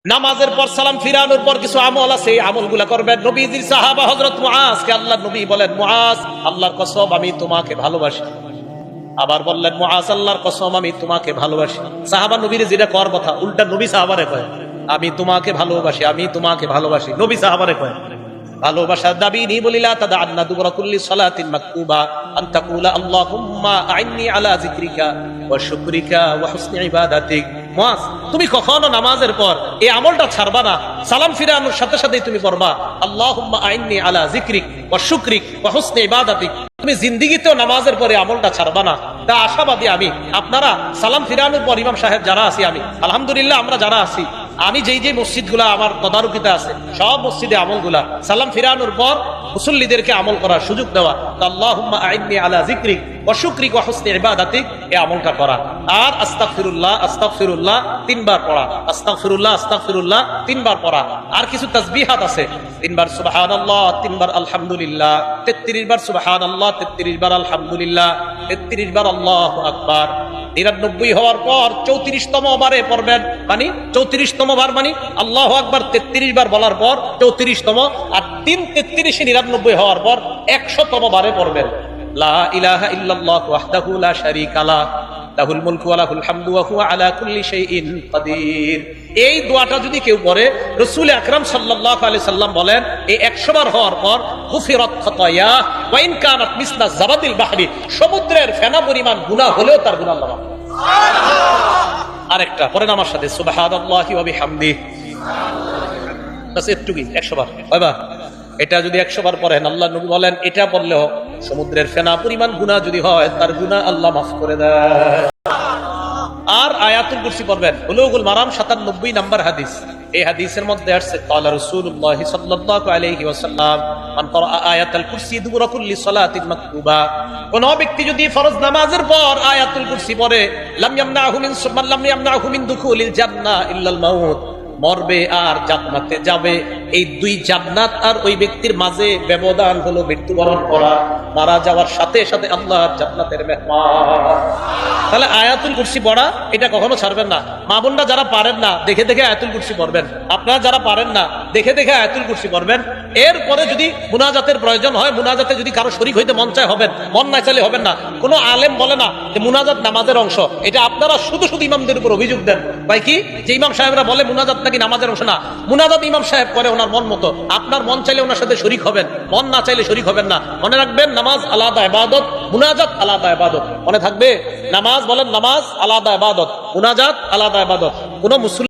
নামাজের পর সালাম ফিরানোর পর কিছু আমল আছে, এই আমলগুলা করবেন। নবীজির সাহাবা হযরত মুআজকে আল্লাহর নবী বলেন, মুআজ আল্লাহর কসম আমি তোমাকে ভালোবাসি। আবার বললেন, মুআজ আল্লাহর কসম আমি তোমাকে ভালোবাসি। সাহাবা নবীর যেটা কর কথা উল্টা নবী সাহাবারে কয়, আমি তোমাকে ভালোবাসি, আমি তোমাকে ভালোবাসি। নবী সাহাবারে কয় ভালোবাসার দাবি নি বলিলা তাদা আন্না দুবরা কুল্লি সালাতিন মাকতুবা আন তাকুলা আল্লাহুম্মা আইন্নি আলা যিকরিকা ওয়া শুকরিকা ওয়া হুসনি ইবাদাতিক। মুআজ তুমি কখনো নামাজের পর এই আমলটা ছাড়বা না। সালাম ফিরানোর সাথে সাথেই তুমি পড়বা আল্লাহুম্মা আইন্নি আলা যিকরিক ওয়া শুকরিক ওয়া হুসনি ইবাদাতিক। তুমি জিন্দেগিতেও নামাজের পরে আমলটা ছাড়বা না। তা আশাবাদী আমি। আপনারা সালাম ফিরানোর পর ইমাম সাহেব যারা আছি, আমি আলহামদুলিল্লাহ আমরা যারা আছি, আমি যেই মসজিদগুলা আমার তদারকিতে আছে সব মসজিদে আমলগুলা সালাম ফিরানোর পর মুসল্লিদেরকে আমল করার সুযোগ দেওয়া। আল্লাহুম্মা আইন্নি আলা যিকরিক ওয়া শুকরিক ওয়া হুসনি ইবাদাতিক, এই আমলটা করা। আর আস্তাগফিরুল্লাহ আস্তাগফিরুল্লাহ তিনবার পড়া, আস্তাগফিরুল্লাহ আস্তাগফিরুল্লাহ তিনবার পড়া। আর কিছু তাসবিহাত আছে, তিনবার সুবহানাল্লাহ, তিনবার আলহামদুলিল্লাহ, 33 বার সুবহানাল্লাহ, 33 বার আলহামদুলিল্লাহ, 33 বার আল্লাহু আকবার। 99 হওয়ার পর 34তম বারে পড়বেন, মানে 34তম বার মানে আল্লাহু আকবার 33 বার বলার পর 34তম, আর 3 33 হওয়ার পর 100তম বারে পড়বেন লা ইলাহা ইল্লাল্লাহু ওয়াহদাহু লা শারীকা লাহু লাহুল মুলকু ওয়া লাহুল হামদু ওয়া হুয়া আলা কুল্লি শাইইন কাদির। এই দোয়াটা যদি কেউ পড়ে, রাসূল আকরাম সাল্লাল্লাহু আলাইহি সাল্লাম বলেন এই 100 বার হওয়ার পর গুফিরাত খাতায়া ওয়া ইন কানাত মিসলা জাবাদিল বাহরি, সমুদ্রের ফেনা পরিমাণ গুনাহ হলেও তার গুনাহ আল্লাহ মাফ করে। আরেকটা পড়েন আমার সাথে, সুবহানাল্লাহি ওয়া বিহামদিহি, বাস একটুকুই 100 বার বাবা। এটা যদি 100 বার পড়েন, আল্লাহ নবী বলেন এটা পড়লেও সমুদ্রের ফেনা পরিমাণ গুনাহ যদি হয় তার গুনাহ আল্লাহ মাফ করে দেয়। আর আয়াতুল কুরসি পড়বেন। বুলুগুল মারাম 97 নম্বর হাদিস, এই হাদিসের মধ্যে আসছে ক্বালা রাসূলুল্লাহ সাল্লাল্লাহু আলাইহি ওয়াসাল্লাম মান ক্বারা আয়াতুল কুরসি দুবরা কুল্লি সালাতিন মাকতুবা, কোন ব্যক্তি যদি ফরজ নামাজের পর আয়াতুল কুরসি পড়ে, লাম ইয়ামনাহু মিন দুখুলিল জান্নাহ ইল্লাল মাউত, মরবে আর জান্নাতে যাবে। এই দুই জান্নাত আর ওই ব্যক্তির মাঝে ব্যবধান হলো মৃত্যুবরণ করা। মারা যাওয়ার সাথে সাথে আল্লাহর জান্নাতের মেহমান। তাহলে আয়াতুল কুরসি পড়া এটা কখনো ছাড়বেন না। মা বোনরা যারা পারেন না দেখে দেখে আয়াতুল কুরসি পড়বেন, আপনারা যারা পারেন না দেখে দেখে আয়াতুল কুরসি পড়বেন। এরপরে যদি মুনাজাতের প্রয়োজন হয়, মুনাজাতে যদি কারো শরীক হইতে মন চায় হবেন, মন না চাইলে হবেন না। কোনো আলেম বলে না যে মুনাজাত নামাজের অংশ, এটা আপনারা শুধু শুধু ইমামদের উপর অভিযোগ দেন। ভাই কি যে ইমাম সাহেবরা বলে মুনাজাত নাকি নামাজের অংশ? না, মুনাজাত ইমাম সাহেব করে ওনার মন মতো। আপনার মন চাইলে ওনার সাথে শরীক হবেন, মন না চাইলে শরীক হবেন না। মনে রাখবেন, নামাজ আলাদা ইবাদত, মুনাজাত আলাদা ইবাদত। মনে থাকবে, নামাজ বলেন নামাজ আলাদা ইবাদত, মুনাজাত আলাদা ইবাদত। কোন মুসলিম